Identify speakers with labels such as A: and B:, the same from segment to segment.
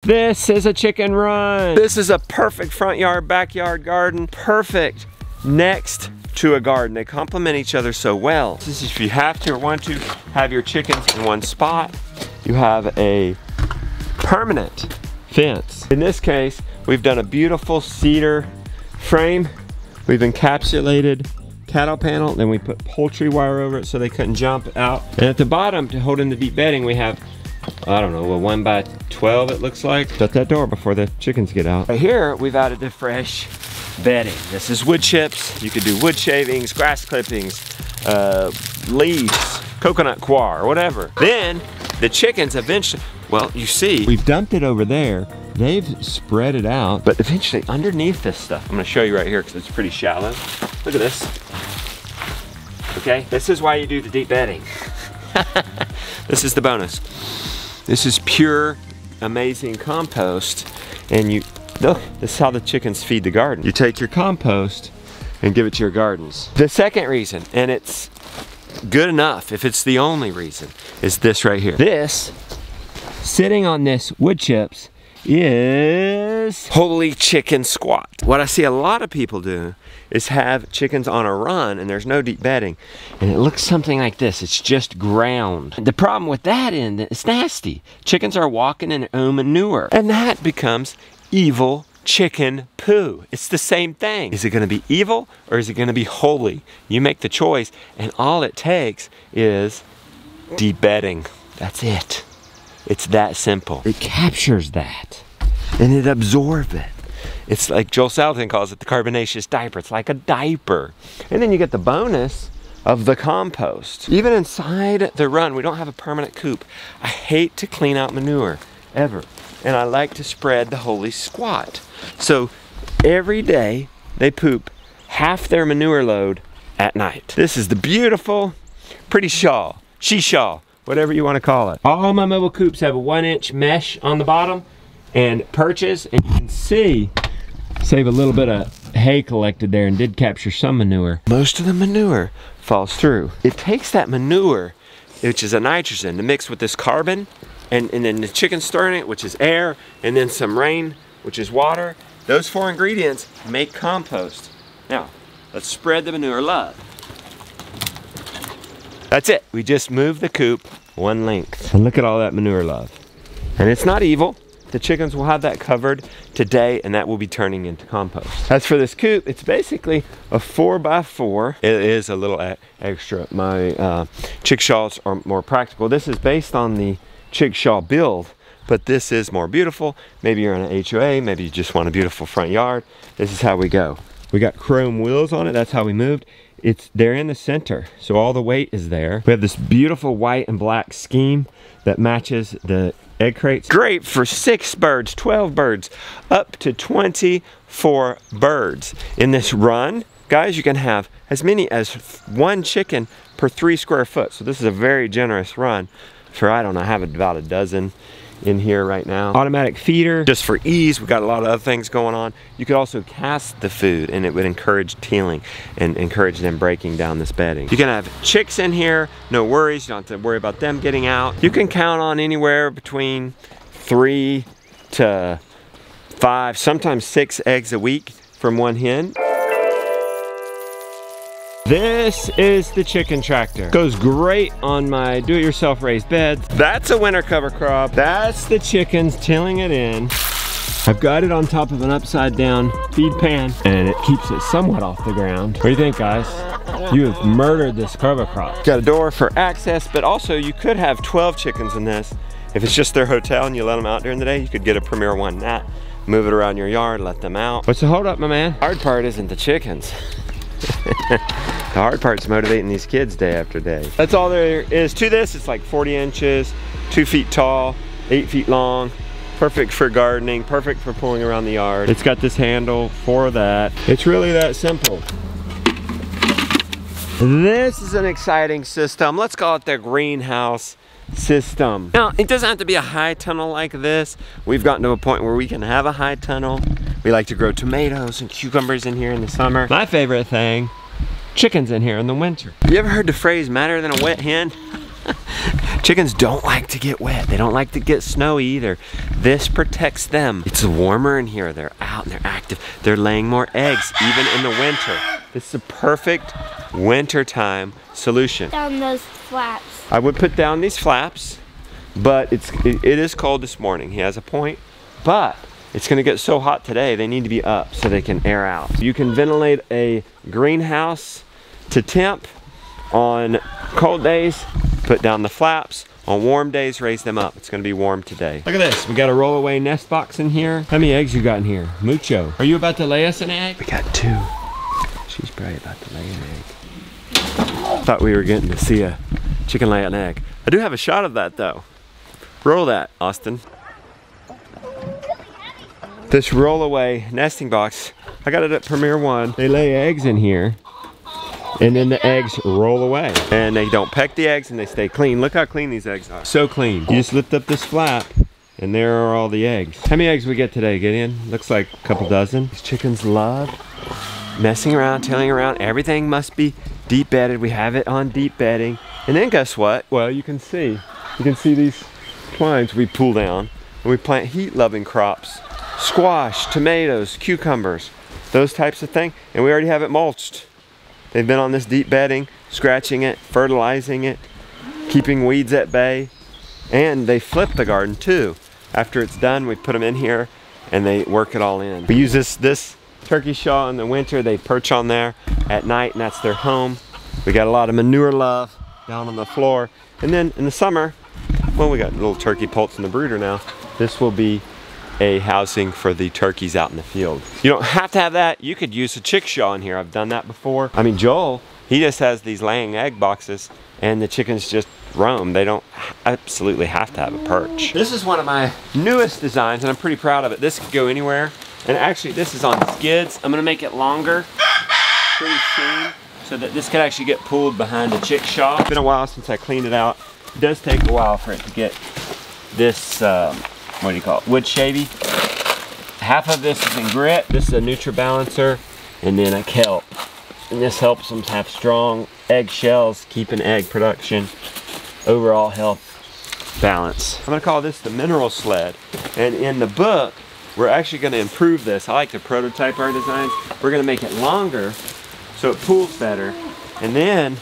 A: This is a chicken run. This is a perfect front yard, backyard garden. Perfect next to a garden. They complement each other so well. This is if you have to or want to have your chickens in one spot. You have a permanent fence. In this case, we've done a beautiful cedar frame. We've encapsulated cattle panel, then we put poultry wire over it so they couldn't jump out. And at the bottom, to hold in the deep bedding, we have, I don't know, a 1 by 12 it looks like. Shut that door before the chickens get out. Right here, we've added the fresh bedding. This is wood chips. You could do wood shavings, grass clippings, leaves, coconut coir, whatever. Then, the chickens eventually, well, you see, we've dumped it over there. They've spread it out, but eventually underneath this stuff, I'm gonna show you right here because it's pretty shallow. Look at this. Okay, this is why you do the deep bedding. This is the bonus. This is pure, amazing compost, and you, look, this is how the chickens feed the garden. You take your compost and give it to your gardens. The second reason, and it's good enough if it's the only reason, is this right here. This, sitting on this wood chips, is holy chicken squat. What I see a lot of people do is have chickens on a run and there's no deep bedding and it looks something like this. It's just ground. The problem with that is it's nasty. Chickens are walking in their own manure and that becomes evil chicken poo. It's the same thing. Is it going to be evil or is it going to be holy? You make the choice, and all it takes is deep bedding. That's it. It's that simple. It captures that and it absorbs it. It's like Joel Salatin calls it the carbonaceous diaper. It's like a diaper. And then you get the bonus of the compost. Even inside the run, we don't have a permanent coop. I hate to clean out manure, ever. And I like to spread the holy squat. So every day they poop half their manure load at night. This is the beautiful, pretty shawl, she-shawl, whatever you want to call it. All my mobile coops have a 1-inch mesh on the bottom and perches, and you can see, save a little bit of hay collected there and did capture some manure. Most of the manure falls through. It takes that manure, which is a nitrogen, to mix with this carbon, and then the chicken stirring it, which is air, and then some rain, which is water. Those 4 ingredients make compost. Now, let's spread the manure love. That's it. We just moved the coop 1 length. And look at all that manure love. And it's not evil. The chickens will have that covered today, and that will be turning into compost. As for this coop, it's basically a 4 by 4. It is a little extra. My chickshaws are more practical. This is based on the chickshaw build, but this is more beautiful. Maybe you're in an HOA, maybe you just want a beautiful front yard. This is how we go. We got chrome wheels on it, that's how we moved. They're in the center, so all the weight is there. We have this beautiful white and black scheme that matches the egg crates. Great for 6 birds, 12 birds, up to 24 birds. In this run, guys, you can have as many as 1 chicken per 3 square foot. So this is a very generous run for, I don't know, I have about a dozen in here right now. Automatic feeder, just for ease. We've got a lot of other things going on. You could also cast the food and it would encourage tealing and encourage them breaking down this bedding. You can have chicks in here, no worries. You don't have to worry about them getting out. You can count on anywhere between 3 to 5, sometimes 6 eggs a week from 1 hen. This is the chicken tractor. Goes great on my do-it-yourself raised beds. That's a winter cover crop. That's the chickens tilling it in. I've got it on top of an upside down feed pan and it keeps it somewhat off the ground. What do you think, guys? You have murdered this cover crop. Got a door for access, but also you could have 12 chickens in this. If it's just their hotel and you let them out during the day, you could get a Premier One Nat, move it around your yard, let them out. What's the hold up, my man? Hard part isn't the chickens. The hard part's motivating these kids day after day. That's all there is to this. It's like 40 inches, 2 feet tall, 8 feet long. Perfect for gardening, perfect for pulling around the yard. It's got this handle for that. It's really that simple. This is an exciting system. Let's call it the greenhouse system. Now, it doesn't have to be a high tunnel like this. We've gotten to a point where we can have a high tunnel. We like to grow tomatoes and cucumbers in here in the summer. My favorite thing, chickens in here in the winter. Have you ever heard the phrase, madder than a wet hen? Chickens don't like to get wet. They don't like to get snowy either. This protects them. It's warmer in here. They're out and they're active. They're laying more eggs even in the winter. This is a perfect wintertime solution.
B: Down those flaps.
A: I would put down these flaps, but it is cold this morning. He has a point, but it's gonna get so hot today, they need to be up so they can air out. You can ventilate a greenhouse to temp on cold days, put down the flaps. On warm days, raise them up. It's gonna be warm today. Look at this, we got a rollaway nest box in here. How many eggs you got in here? Mucho. Are you about to lay us an egg? We got 2. She's probably about to lay an egg. Thought we were getting to see a chicken lay an egg. I do have a shot of that though. Roll that, Austin. This rollaway nesting box, I got it at Premier One. They lay eggs in here, and then the eggs roll away. And they don't peck the eggs and they stay clean. Look how clean these eggs are. So clean. You just lift up this flap and there are all the eggs. How many eggs we get today, Gideon? Looks like a couple dozen. These chickens love messing around, tailing around. Everything must be deep bedded. We have it on deep bedding. And then guess what? Well, you can see these twines we pull down and we plant heat loving crops. Squash, tomatoes, cucumbers, those types of things. And we already have it mulched. They've been on this deep bedding, scratching it, fertilizing it, keeping weeds at bay. And they flip the garden too. After it's done, we put them in here and they work it all in. We use this turkey shawl in the winter. They perch on there at night and that's their home. We got a lot of manure love down on the floor. And then in the summer, well, we got little turkey poults in the brooder now. This will be a housing for the turkeys out in the field. You don't have to have that. You could use a chickshaw in here. I've done that before. I mean, Joel, he just has these laying egg boxes and the chickens just roam. They don't absolutely have to have a perch. This is one of my newest designs and I'm pretty proud of it. This could go anywhere. And actually this is on skids. I'm gonna make it longer pretty soon so that this could actually get pulled behind the chickshaw. It's been a while since I cleaned it out. It does take a while for it to get this, what do you call it, wood shavy. Half of this is in grit. This is a NutriBalancer and then a kelp. And this helps them have strong egg shells, keeping egg production, overall health balance. I'm gonna call this the mineral sled. And in the book, we're actually gonna improve this. I like to prototype our designs. We're gonna make it longer so it pools better. And then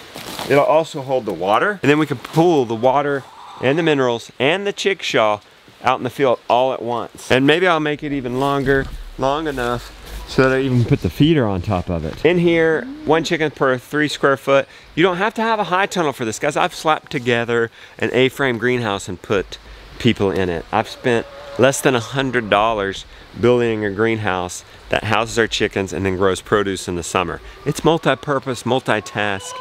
A: it'll also hold the water. And then we can pool the water and the minerals and the chickshaw out in the field all at once. And maybe I'll make it even longer, long enough so that I even put the feeder on top of it. In here, 1 chicken per 3 square foot. You don't have to have a high tunnel for this, guys. I've slapped together an A-frame greenhouse and put people in it. I've spent less than $100 building a greenhouse that houses our chickens and then grows produce in the summer. It's multi-purpose, multitask,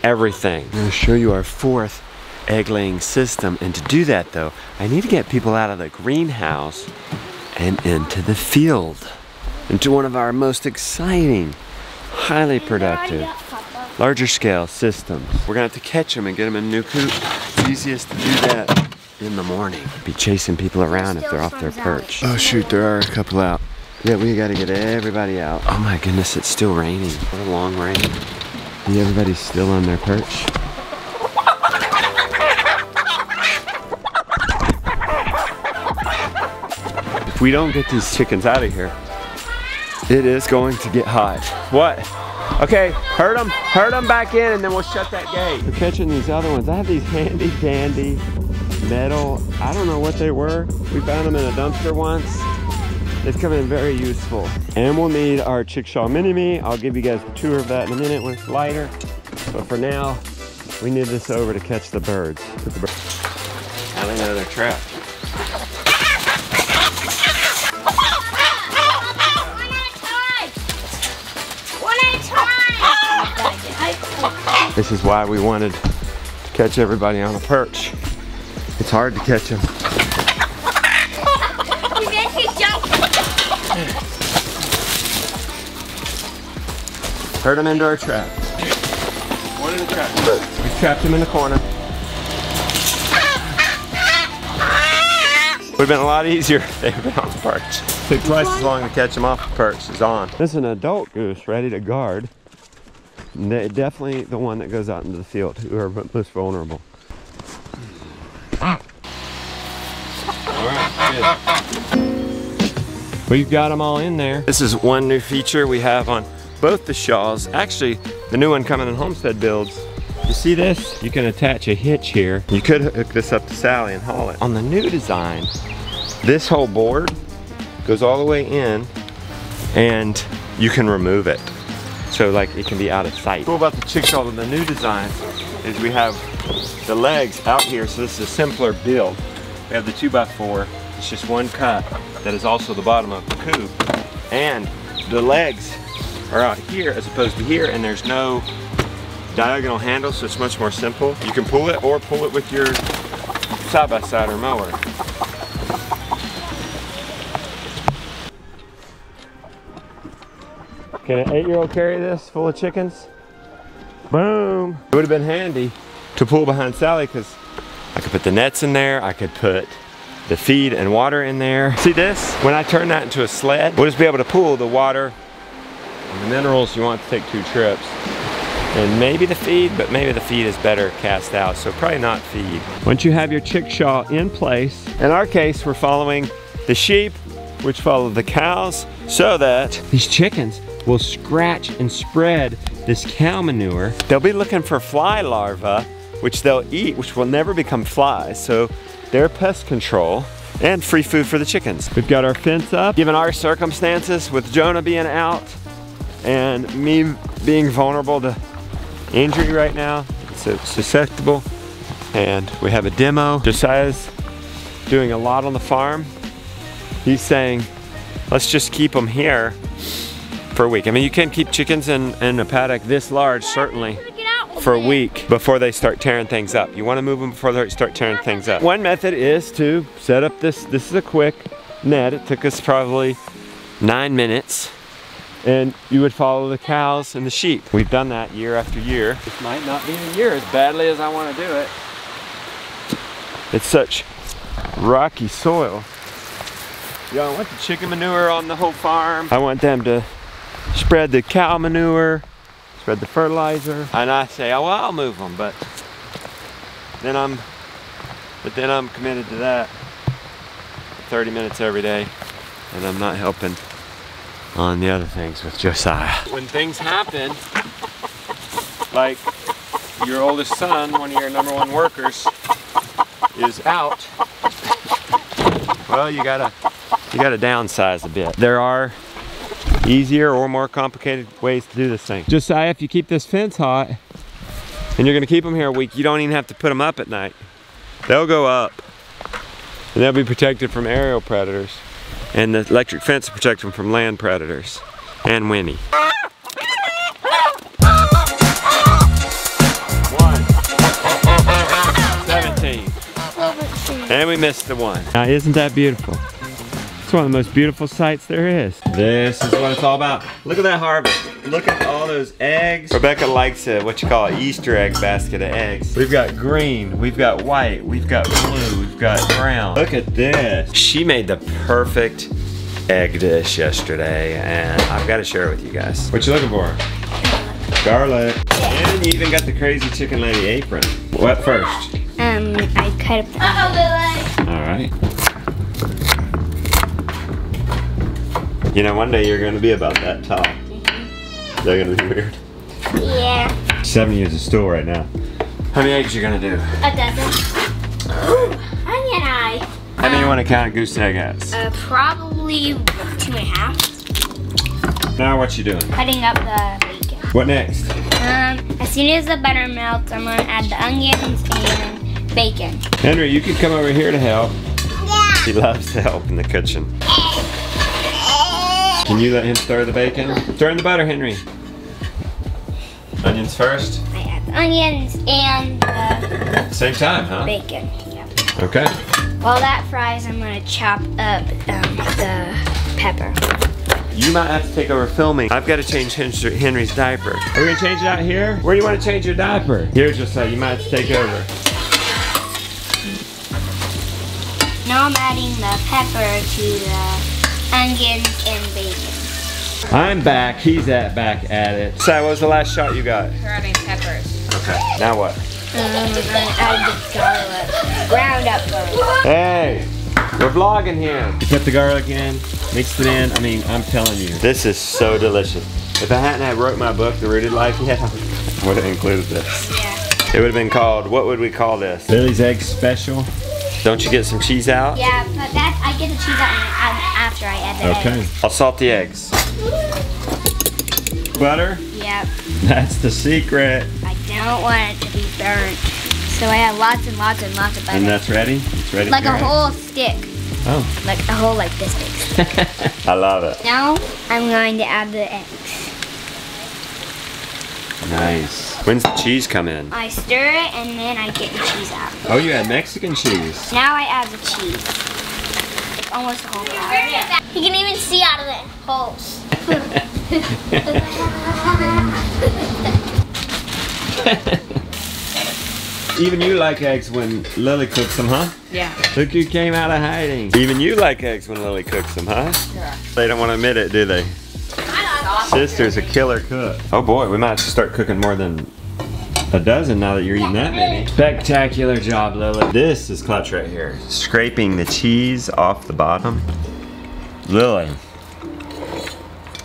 A: everything. I'm gonna show you our 4th egg laying system. And to do that though, I need to get people out of the greenhouse and into the field. Into one of our most exciting, highly productive, larger scale systems. We're gonna have to catch them and get them in a new coop. It's easiest to do that in the morning. Be chasing people around if they're off their perch. Oh shoot, there are a couple out. Yeah, we gotta get everybody out. Oh my goodness, it's still raining. What a long rain. And everybody's still on their perch. If we don't get these chickens out of here, it is going to get hot. What? Okay, herd them back in and then we'll shut that gate. We're catching these other ones. I have these handy dandy metal, I don't know what they were. We found them in a dumpster once. They've come in very useful. And we'll need our Chickshaw Mini-Me. I'll give you guys a tour of that in a minute when it's lighter. But for now, we need this over to catch the birds. Now they know they're trapped. This is why we wanted to catch everybody on a perch. It's hard to catch them. Herd them into our trap. One in the trap. We've trapped him in the corner. Would have been a lot easier if they had been on the perch. Took twice as long to catch them off the perch as on. This is an adult goose ready to guard. Definitely the one that goes out into the field, who are most vulnerable. good. We've got them all in there. This is one new feature we have on both the Shaws. Actually, the new one coming in Homestead builds. You see this? You can attach a hitch here. You could hook this up to Sally and haul it. On the new design, this whole board goes all the way in and you can remove it. So like it can be out of sight. Cool about the Chickshaw in the new design is we have the legs out here, so this is a simpler build. We have the 2x4, it's just one cut that is also the bottom of the coupe. And the legs are out here as opposed to here, and there's no diagonal handle, so it's much more simple. You can pull it or pull it with your side-by-side or mower. Can an 8-year-old carry this full of chickens? Boom! It would have been handy to pull behind Sally because I could put the nets in there, I could put the feed and water in there. See this? When I turn that into a sled, we'll just be able to pull the water and the minerals you want to take 2 trips. And maybe the feed, but maybe the feed is better cast out, so probably not feed. Once you have your Chickshaw in place, in our case, we're following the sheep, which follow the cows, so that these chickens will scratch and spread this cow manure. They'll be looking for fly larvae, which they'll eat, which will never become flies. So they're pest control and free food for the chickens. We've got our fence up. Given our circumstances with Jonah being out and me being vulnerable to injury right now, it's susceptible, and we have a demo. Josiah's doing a lot on the farm. He's saying, let's just keep them here for a week. I mean, you can keep chickens in a paddock this large, certainly, for a week before they start tearing things up. You want to move them before they start tearing things up. One method is to set up this is a quick net. It took us probably 9 minutes. And you would follow the cows and the sheep. We've done that year after year. This might not be a year as badly as I want to do it. It's such rocky soil. Yeah, I want the chicken manure on the whole farm. I want them to spread the cow manure, spread the fertilizer. And I say, oh, well, I'll move them, but then I'm committed to that 30 minutes every day, and I'm not helping on the other things with Josiah. When things happen, like your oldest son, one of your #1 workers, is out, well, you gotta downsize a bit. There are easier or more complicated ways to do this thing. Josiah, if you keep this fence hot, and you're gonna keep them here a week, you don't even have to put them up at night. They'll go up, and they'll be protected from aerial predators. And the electric fence will protect them from land predators and Winnie. 17. And we missed the 1. Now, isn't that beautiful? It's one of the most beautiful sights there is. This is what it's all about. Look at that harvest. Look at all those eggs. Rebecca likes what you call an Easter egg basket of eggs. We've got green, we've got white, we've got blue, we've got brown. Look at this. She made the perfect egg dish yesterday, and I've got to share it with you guys. What you looking for? Garlic. And you even got the crazy chicken lady apron. What first?
B: I cut up the
A: All right. You know, one day you're going to be about that tall. Is that going to be weird?
B: Yeah.
A: 7 years of stool right now. How many eggs you going to do?
B: A dozen. Ooh, onion eye.
A: How many you want to count a goose egg as?
B: Probably 2.5.
A: Now what you doing?
B: Cutting up the bacon.
A: What next?
B: As soon as the butter melts, I'm going to add the onions and bacon.
A: Henry, you can come over here to help.
B: Yeah.
A: He loves to help in the kitchen. Can you let him stir the bacon? Stir in the butter, Henry. Onions first?
B: I add the onions and the
A: Same time, huh?
B: bacon. Yep.
A: Okay.
B: While that fries, I'm going to chop up the pepper.
A: You might have to take over filming. I've got to change Henry's diaper. Are we going to change it out here? Where do you want to change your diaper? Here, Josiah, you might have to take over.
B: Now I'm adding the pepper to the onions and bacon.
A: I'm back. He's back at it. Si, what was the last shot you got?
C: We're adding peppers.
A: Okay. Now what?
B: I'm going to add the garlic. Ground up garlic.
A: Hey! We're vlogging here. You put the garlic in, mixed it in. I mean, I'm telling you, this is so delicious. If I hadn't wrote my book, The Rooted Life yet, I would have included this.
B: Yeah.
A: It would have been called, what would we call this? Lily's Egg Special. Don't you get some cheese out?
B: Yeah, but I get the cheese out after I add the eggs.
A: Okay. I'll salt the eggs. Butter?
B: Yep.
A: That's the secret.
B: I don't want it to be burnt. So I add lots and lots and lots of butter.
A: And that's ready? It's ready
B: like
A: for
B: a
A: eggs?
B: whole stick.
A: Oh.
B: Like a whole like this big.
A: I love it.
B: Now I'm going to add the eggs.
A: Nice. When's the cheese come in?
B: I stir it and then I get the cheese out.
A: Oh, you add Mexican cheese.
B: Now I add the cheese. It's almost the whole pot. You can even see out of the holes.
A: Even you like eggs when Lily cooks them, huh?
B: Yeah.
A: Look who came out of hiding. Even you like eggs when Lily cooks them, huh?
B: Yeah.
A: They don't want to admit it, do they? Sister's a killer cook. Oh boy, we might have to start cooking more than a dozen now that you're eating that many. Spectacular job, Lily. This is clutch right here. Scraping the cheese off the bottom. Lily,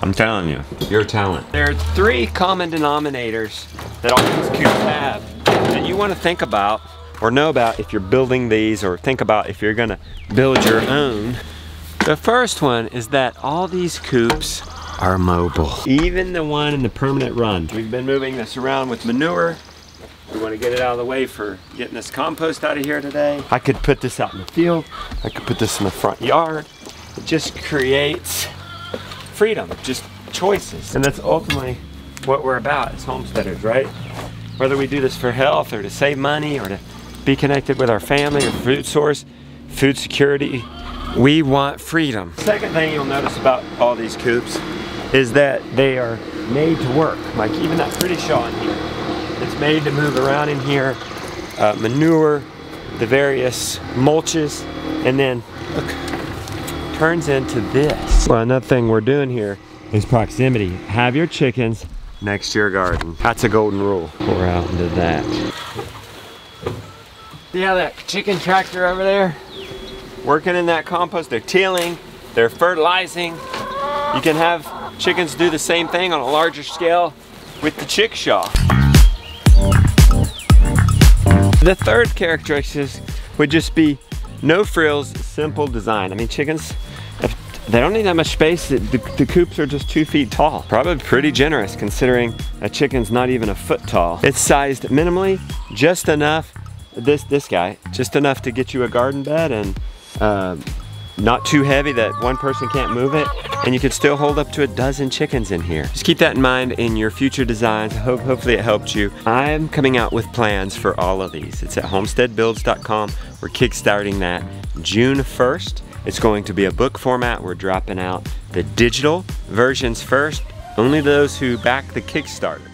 A: I'm telling you, you're a talent. There are 3 common denominators that all these cubes have that you want to think about or know about if you're building these, or think about if you're gonna build your own. The first one is that all these coops are mobile. Even the one in the permanent run. We've been moving this around with manure. We want to get it out of the way for getting this compost out of here today. I could put this out in the field. I could put this in the front yard. It just creates freedom, just choices. And that's ultimately what we're about as homesteaders, right? Whether we do this for health or to save money or to be connected with our family or food source, food security, we want freedom. Second thing you'll notice about all these coops is that they are made to work. Like even that pretty shaw in here. It's made to move around in here, manure, the various mulches, and then look, turns into this. Well, another thing we're doing here is proximity. Have your chickens next to your garden. That's a golden rule. Pour out into that. See how that chicken tractor over there? Working in that compost, they're tilling, they're fertilizing. You can have chickens do the same thing on a larger scale with the chickshaw. The third characteristic would just be no frills, simple design. I mean, chickens, they don't need that much space. The coops are just 2 feet tall. Probably pretty generous considering a chicken's not even a foot tall. It's sized minimally, just enough, this guy, just enough to get you a garden bed, and not too heavy that one person can't move it, and you can still hold up to 12 chickens in here. Just keep that in mind in your future designs. Hopefully it helped you. I'm coming out with plans for all of these. It's at homesteadbuilds.com. We're kickstarting that June 1st. It's going to be a book format. We're dropping out the digital versions first. Only those who back the Kickstarter.